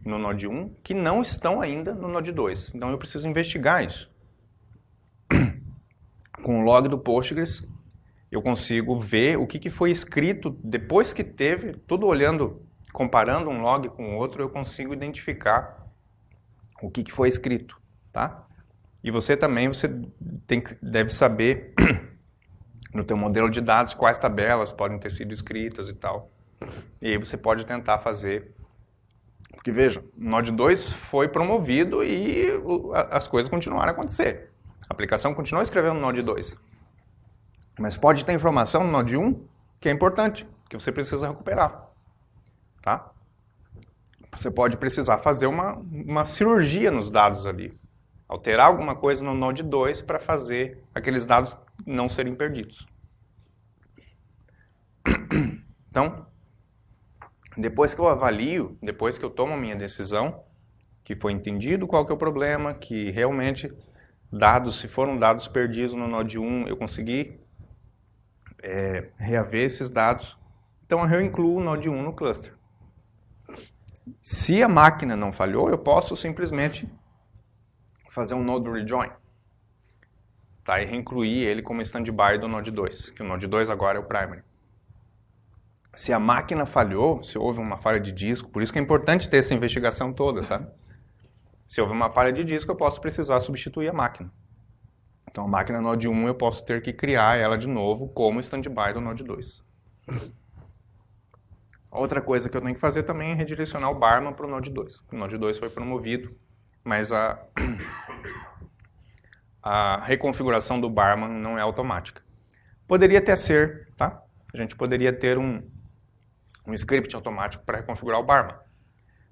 no Node 1 que não estão ainda no Node 2. Então, eu preciso investigar isso. Com o log do Postgres, eu consigo ver o que foi escrito depois que teve, tudo olhando, comparando um log com o outro, eu consigo identificar o que foi escrito, tá? E você também, deve saber no teu modelo de dados quais tabelas podem ter sido escritas e tal. E aí você pode tentar fazer. Porque veja, o Node 2 foi promovido e as coisas continuaram a acontecer. A aplicação continua escrevendo no Node 2. Mas pode ter informação no Node 1 que é importante, que você precisa recuperar. Tá? Você pode precisar fazer uma cirurgia nos dados ali. Alterar alguma coisa no Node 2 para fazer aqueles dados não serem perdidos. Então, depois que eu avalio, depois que eu tomo a minha decisão, que foi entendido qual que é o problema, que realmente dados, se foram dados perdidos no Node 1, eu consegui reaver esses dados, então eu incluo o Node 1 no cluster. Se a máquina não falhou, eu posso simplesmente fazer um node rejoin, tá? E reincluir ele como standby do Node 2, que o Node 2 agora é o primary. Se a máquina falhou, se houve uma falha de disco, por isso que é importante ter essa investigação toda, sabe? Se houve uma falha de disco, eu posso precisar substituir a máquina. Então a máquina Node 1 eu posso ter que criar ela de novo como standby do Node 2. Outra coisa que eu tenho que fazer também é redirecionar o Barman para o Node 2. O Node 2 foi promovido, mas a reconfiguração do Barman não é automática. Poderia até ser, tá? A gente poderia ter um script automático para reconfigurar o Barman.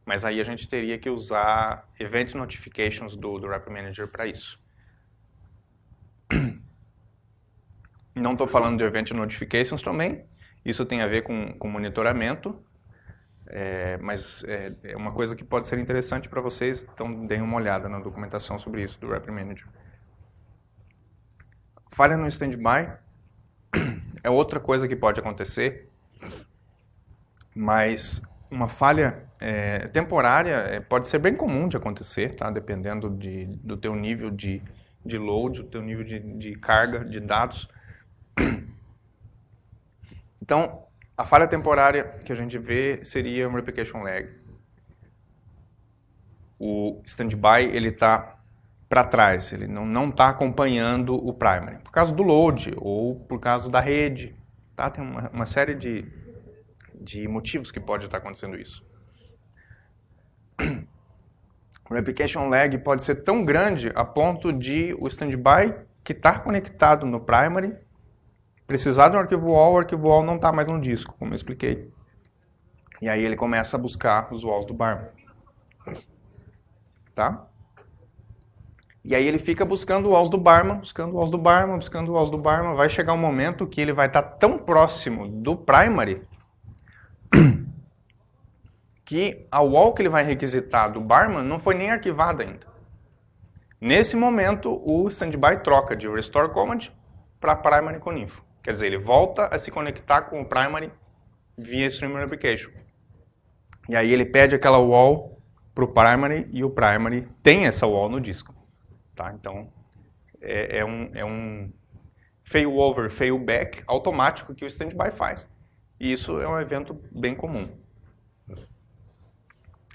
Mas aí a gente teria que usar Event Notifications do Wrapper Manager para isso. Não estou falando de Event Notifications também. Isso tem a ver com monitoramento. Mas é uma coisa que pode ser interessante para vocês. Então deem uma olhada na documentação sobre isso do Wrapper Manager. Falha no standby é outra coisa que pode acontecer. Mas uma falha temporária pode ser bem comum de acontecer, tá? Dependendo do teu nível de load, do teu nível de carga de dados. Então, a falha temporária que a gente vê seria um replication lag. O standby ele está para trás, ele não está acompanhando o primary, por causa do load ou por causa da rede. Tá? Tem uma série de motivos que pode estar acontecendo isso. O replication lag pode ser tão grande a ponto de o standby que está conectado no primary precisar de um arquivo wall, o arquivo wall não está mais no disco, como eu expliquei. E aí ele começa a buscar os walls do Barman. Tá? E aí ele fica buscando walls do Barman, buscando walls do Barman, buscando walls do Barman. Vai chegar um momento que ele vai estar tão próximo do primary que a wall que ele vai requisitar do Barman não foi nem arquivada ainda. Nesse momento, o standby troca de restore command para primary com info. Quer dizer, ele volta a se conectar com o primary via stream replication. E aí ele pede aquela wall para o primary e o primary tem essa wall no disco. Tá? Então, é um failover, failback automático que o standby faz. E isso é um evento bem comum.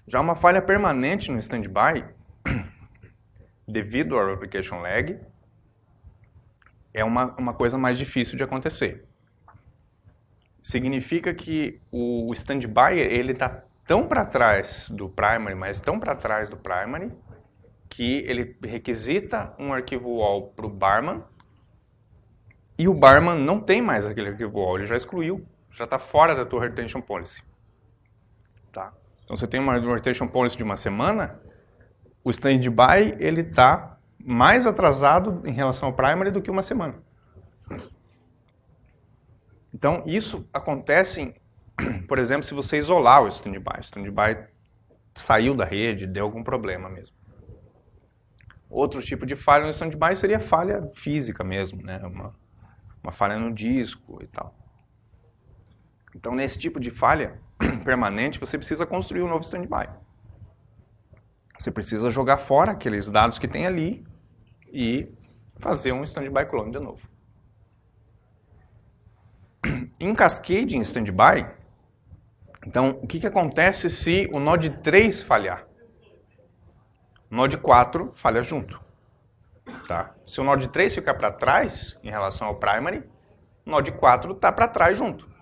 Já uma falha permanente no standby, devido ao replication lag, é uma coisa mais difícil de acontecer. Significa que o standby ele está tão para trás do primary, mas tão para trás do primary, que ele requisita um arquivo wall para o Barman, e o Barman não tem mais aquele arquivo wall, ele já excluiu, já está fora da tua retention policy. Tá? Então você tem uma retention policy de uma semana, o standby ele está mais atrasado em relação ao primary do que uma semana. Então isso acontece, por exemplo, se você isolar o standby saiu da rede, deu algum problema mesmo. Outro tipo de falha no standby seria falha física mesmo, né? Uma falha no disco e tal. Então nesse tipo de falha permanente, você precisa construir um novo standby. Você precisa jogar fora aqueles dados que tem ali e fazer um standby clone de novo. Em cascade em standby, então o que acontece se o Node 3 falhar? O Node 4 falha junto. Tá? Se o Node 3 ficar para trás em relação ao primary, o Node 4 está para trás junto.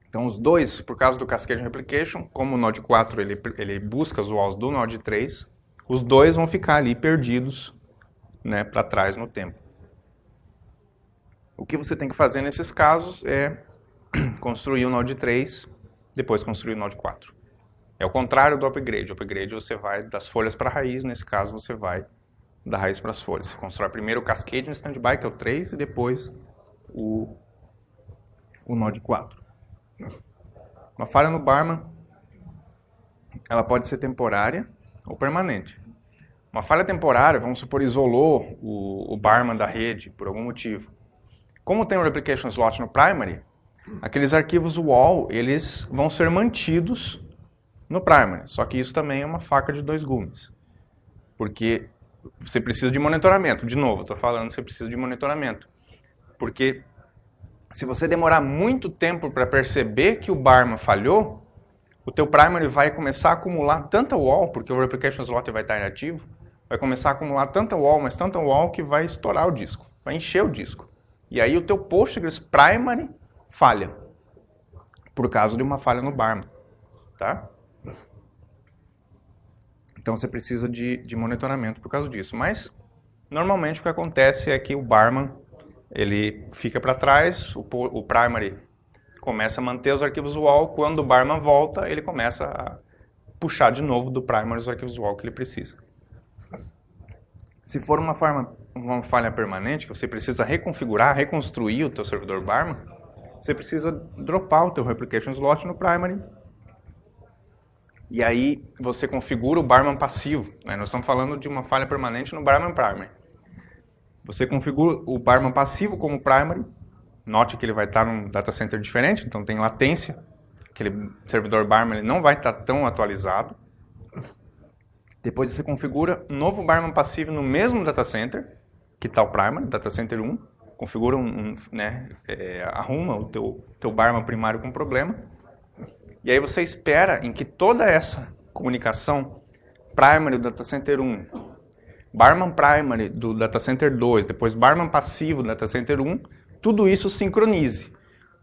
Então os dois, por causa do Cascade Replication, como o Node 4 ele busca os walls do Node 3, os dois vão ficar ali perdidos, né, para trás no tempo. O que você tem que fazer nesses casos é construir o Node 3, depois construir o Node 4. É o contrário do upgrade. O upgrade você vai das folhas para a raiz, nesse caso você vai da raiz para as folhas. Você constrói primeiro o Cascade no standby, que é o 3, e depois o Node 4. Uma falha no Barman, ela pode ser temporária ou permanente. Uma falha temporária, vamos supor, isolou o Barman da rede por algum motivo. Como tem um replication slot no primary, aqueles arquivos wall, eles vão ser mantidos no primary. Só que isso também é uma faca de dois gumes. Porque você precisa de monitoramento. De novo, estou falando que você precisa de monitoramento. Porque se você demorar muito tempo para perceber que o Barman falhou, o teu primary vai começar a acumular tanta wall, porque o replication slot vai estar inativo, vai começar a acumular tanta wall, mas tanta wall que vai estourar o disco, vai encher o disco. E aí o teu Postgres primary falha, por causa de uma falha no Barman, tá? Então você precisa de monitoramento por causa disso. Mas normalmente o que acontece é que o Barman ele fica para trás, o primary começa a manter os arquivos wall, quando o Barman volta, ele começa a puxar de novo do primary os arquivos wall que ele precisa. Se for uma falha permanente, que você precisa reconfigurar, reconstruir o teu servidor Barman, você precisa dropar o teu replication slot no primary. E aí você configura o Barman passivo. Né? Nós estamos falando de uma falha permanente no Barman primary. Você configura o Barman passivo como primary. Note que ele vai estar num data center diferente, então tem latência. Aquele servidor Barman ele não vai estar tão atualizado. Depois você configura um novo Barman passivo no mesmo data center, que está o primary, data center 1. Configura arruma o teu Barman primário com problema. E aí você espera em que toda essa comunicação primary do data center 1, Barman primary do data center 2, depois Barman passivo do data center 1, tudo isso sincronize.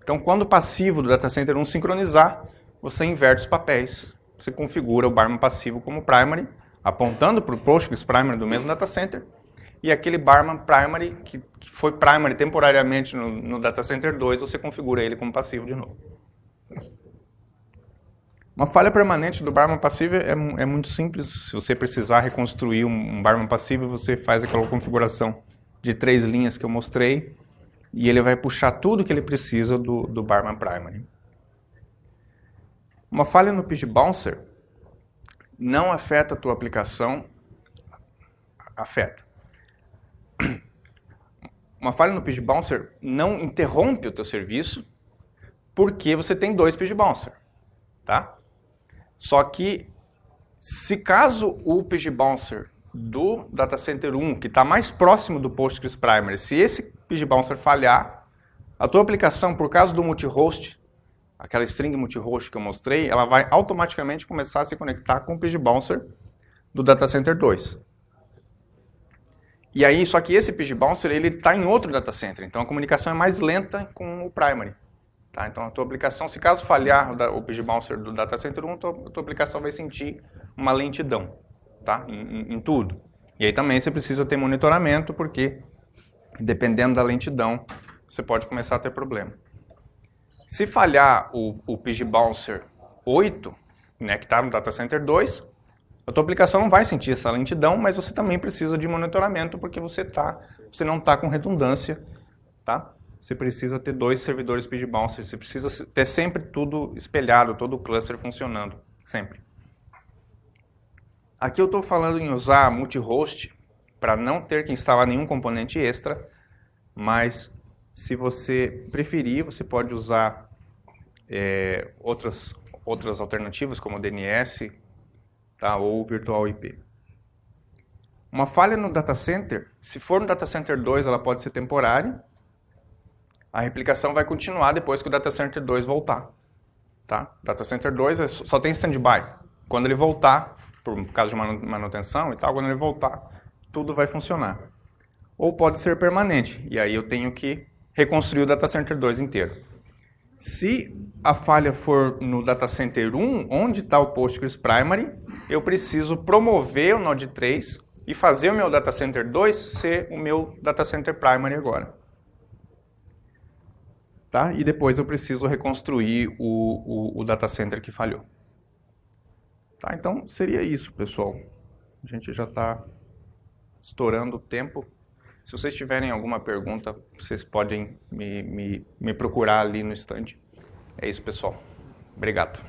Então, quando o passivo do data center 1 sincronizar, você inverte os papéis. Você configura o Barman passivo como primary, apontando para o Postgres primary do mesmo data center, e aquele Barman primary, que foi primary temporariamente no data center 2, você configura ele como passivo de novo. Uma falha permanente do Barman passivo é muito simples. Se você precisar reconstruir um Barman passivo, você faz aquela configuração de 3 linhas que eu mostrei e ele vai puxar tudo que ele precisa do Barman primary. Uma falha no pg bouncer não afeta a tua aplicação. Afeta. Uma falha no pg bouncer não interrompe o teu serviço porque você tem 2 pg bouncer, tá? Só que, se caso o pg bouncer do data center 1, que está mais próximo do Postgres primary, se esse pg bouncer falhar, a tua aplicação, por causa do multihost, aquela string multihost que eu mostrei, ela vai automaticamente começar a se conectar com o pg bouncer do data center 2. E aí, só que esse pg bouncer ele está em outro data center, então a comunicação é mais lenta com o primary. Tá? Então a tua aplicação, se caso falhar o pg bouncer do data center 1, a tua aplicação vai sentir uma lentidão, tá? em tudo. E aí também você precisa ter monitoramento, porque dependendo da lentidão, você pode começar a ter problema. Se falhar o pg bouncer 8, né, que está no data center 2, a tua aplicação não vai sentir essa lentidão, mas você também precisa de monitoramento, porque você não está com redundância, tá? Você precisa ter 2 servidores pg bouncer, você precisa ter sempre tudo espelhado, todo o cluster funcionando, sempre. Aqui eu estou falando em usar multihost para não ter que instalar nenhum componente extra, mas se você preferir, você pode usar outras alternativas como DNS, tá, ou Virtual IP. Uma falha no data center, se for no data center 2, ela pode ser temporária. A replicação vai continuar depois que o data center 2 voltar. Tá? Data center 2 só tem standby. Quando ele voltar, por causa de manutenção e tal, quando ele voltar, tudo vai funcionar. Ou pode ser permanente, e aí eu tenho que reconstruir o data center 2 inteiro. Se a falha for no data center 1, onde está o Postgres primary, eu preciso promover o Node 3 e fazer o meu data center 2 ser o meu data center primary agora. Tá? E depois eu preciso reconstruir o data center que falhou. Tá? Então seria isso, pessoal. A gente já está estourando o tempo. Se vocês tiverem alguma pergunta, vocês podem me procurar ali no stand. É isso, pessoal. Obrigado.